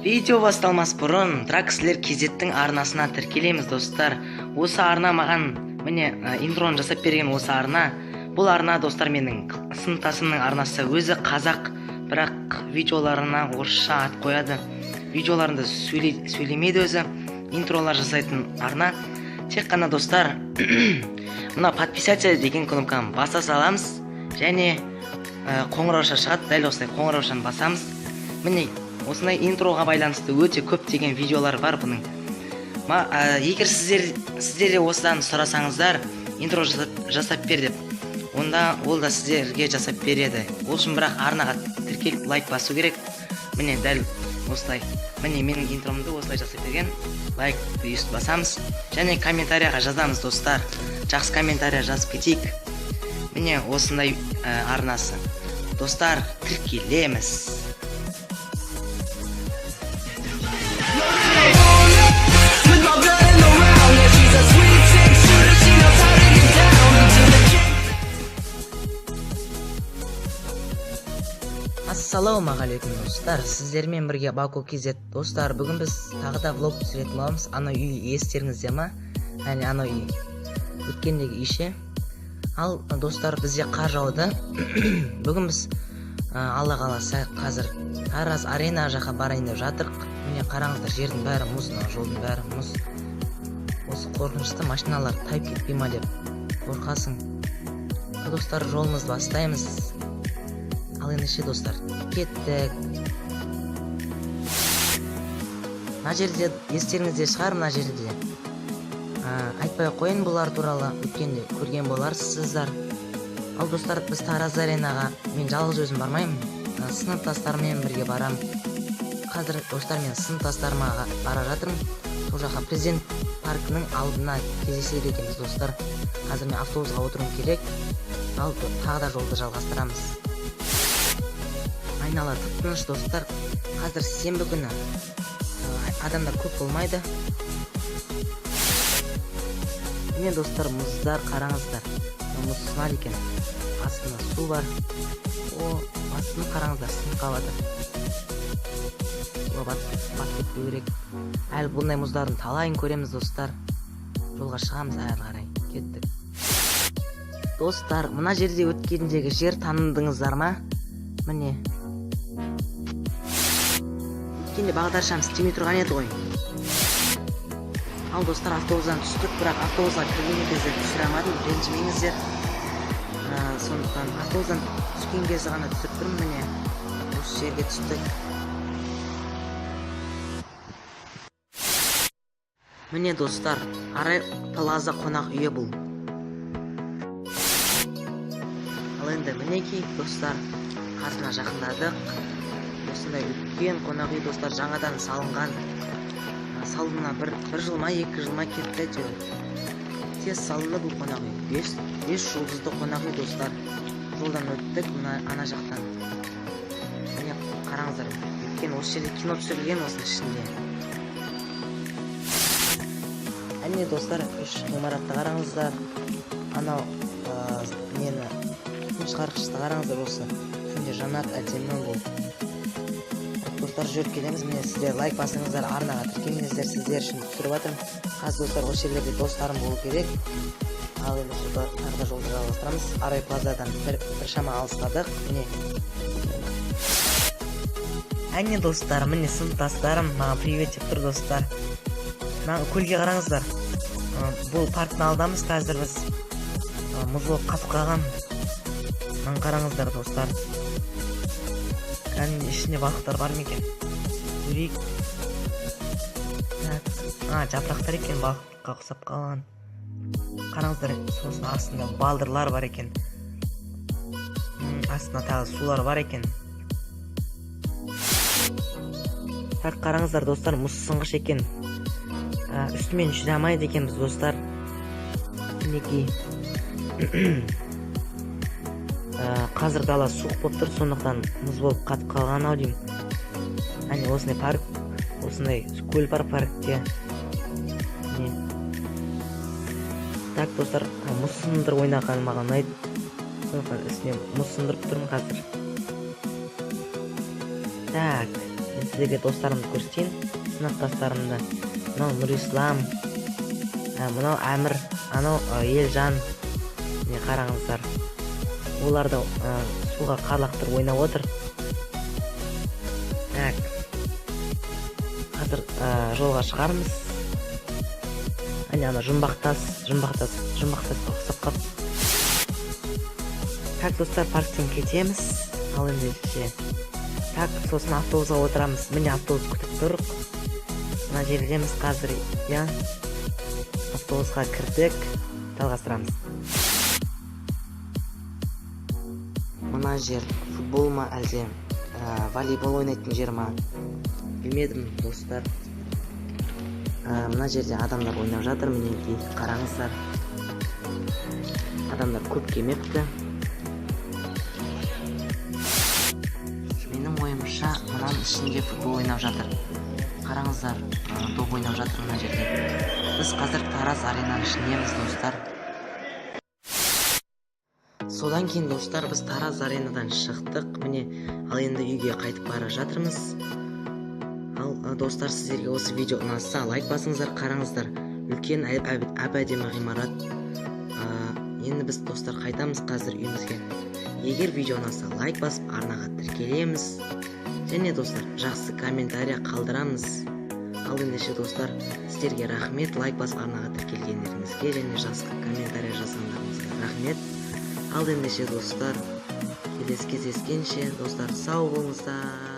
Видео басталмас бұрын Дракслер KZ-тің арнасына тіркелеміз достар. Осы арна маған міне интроны жасап берген осы арна. Бұл арна достар менің сыныптасымның арнасы. Өзі қазақ, бірақ видеоларына орысша ат қояды. Видеоларында сөйлемейді өзі. Интролар жасайтын арна. Тек қана достар мына подписаться деген кнопканы баса саламыз және қоңырауша шығады. Дәл осылай қоңыраушаны басамыз. Міне осындай интроға байланысты өте көп деген видеолар бар бұның. Егер сіздер осыдан сұрасаңыздар, интро жасап бер деп, онда ол да сіздерге жасап береді. Ол үшін бірақ арнаға тіркеліп лайк басу керек. Міне дәл осылай. Міне менің интромды осылай жасап берген. Лайкты үст басамыз және комментарияға жазамыз достар. Жақсы комментария жазып кетейік. Міне осындай арнасы. Достар, тіркелеміз. Ассалаумағалейкум достар, сіздермен бірге Баку KZ достар. Бүгін біз тағы да влог түсіретін боламыз. Анау үй естеріңізде ма? Әне анау үй өткендегі үйше. Ал достар, бізде қар жауды. Бүгін біз Алла қаласа қазір Тараз арена жаққа барайын деп жатырық. Міне қараңыздар, жердің бәрі мұз, жолдың бәрі мұз. Осы қорқынышты машиналар тайып кетпей ма деп қорқасың. Достар, жолымызды бастаймыз. Ал ендеше достар, кеттік. Мына жерде естеріңізде шығар, мына жерде айтпай қойын бұлар туралы, өткенде көрген боларсыздар. Ал достар, біз Тараз аренаға мен жалғыз өзім бармаймын, сыныптастарыммен бірге барам. Қазір достар, мен сыныптастарыма бара жатырмын. Сол жаққа Президент паркінің алдына кездесер екенбіз достар. Қазір мен автобусқа отыруым керек. Ал тағы да жолды жалғастырамыз. Айнала тып-тыныш достар. Қазір сенбі күні. Адамдар көп болмайды. Міне достар, мұздар қараңыздар. Мұз сынар екен. Астында су бар. Астын қараңыздар, сынып қалады. Суға батып кетпеу керек. Әлі бұндай мұздардың талайын көреміз достар. Жолға шығамыз әрі қарай. Кеттік. Достар, мына жерде өткендегі жер танымдыңыздар ма? Міне. Өткенде бағдаршам істемей тұрған еді ғой. Ал достар, автобустан түстік, бірақ автобусқа кірген кезде түсіре алмадым, ренжімеңіздер. Сондықтан автобустан түскен кезде ғана түсіріп тұрмын. Міне осы жерге түстік. Міне достар, Арай Плаза қонақ үйі бұл. Ал енді мінекей достар, қасына жақындадық. Осындай үлкен қонақ үй достар, жаңадан салынған. Салынуына бір жыл ма, 2 жыл ма кетті әйтеуір. Тез салынды бұл қонақ үй. 5 жұлдызды қонақ үй достар. Жолдан өттік, ана жақтан. Міне қараңыздар, өткен осы жерде кино түсірілген осының ішінде. Әне достар, үш ғимаратты қараңыздар. Анау нені күн шығарғышты қараңыздар осы. Күнде жанат әдемі бұл. Достар, жүріп келеміз. Міне сіздер лайк басыңыздар, арнаға тіркеліңіздер, сіздер үшін түсіріп жатырмын. Қазір достар, осы жерлерде достарым болу керек. Ал енді тағы жолды жалғастырамыз. Арай Плазадан бір шама алыстадық. Міне. Әне достар, міне сыныптастарым маған привет деп тұр достар. Көлге қараңыздар. Бұл парктың алдамыз қазір біз. Мұз болып қатып қалған. Қараңыздар достар. Кәдімгі ішінде балықтар бар ма екен? Көрейік. Жапырақтар екен, балыққа ұқсап қалған. Қараңыздар, сосын астында балдырлар бар екен. Астында тағы сулар бар екен. Қараңыздар достар, мұз сынғыш екен. Үстімен жүре алмайды екенбіз достар. Мінекей. Қазір дала суық болып тұр, сондықтан мұз болып қатып қалған ау деймін. Әне осындай парк, осындай көл бар паркте. Так достар, мұз сындыр ойнаған маған ұнайды. Сондықтан үстіне мұз сындырып тұрмын қазір. Так, мен сіздерге достарымды көрсетейін, сыныптастарымды. Мынау Нұрислам, мынау Әмір, анау Елжан. Міне қараңыздар. Оларды суға қарлақтырып ойнап отыр. Так, қазір жолға шығармыз. Ана жұмбақтас ұқсап қап. Так, достар, парктен кетеміз. Ал ендеше. Так, сосын автобусқа отырамыз. Міне автобус күтіп тұр. Мына жердеміз қазір, я. Автобусқа кірдік. Талғастырамыз. Мына жер футбол ма әлде волейбол ойнайтын жер ма? Білмедім, достар. Мына жерде адамдар ойнап жатыр, мінекей, қараңыздар. Адамдар көп келмепті. Менің ойымша, мынаның ішінде футбол ойнап жатыр. Қараңыздар, доп ойнап жатыр мына жерде. Біз қазір Тараз аренаның ішіндеміз, достар. Содан кейін, достар, біз Тараз аренадан шықтық. Міне, ал енді үйге қайтып бара жатырмыз. Достар, сіздерге осы видео ұнаса лайк басыңыздар, қараңыздар. Үлкен әп-әдемі ғимарат. Енді біз, достар, қайтамыз қазір үйімізге. Егер видео ұнаса лайк басып арнаға тіркелеміз. Және, достар, жақсы комментария қалдырамыз. Ал ендеше, достар, сіздерге рахмет лайк басып арнаға тіркелгендеріңізге және жақсы комментария жазғандарыңызға рахмет. Ал ендеше, достар, келесі кездескенше, достар, сау болыңыздар.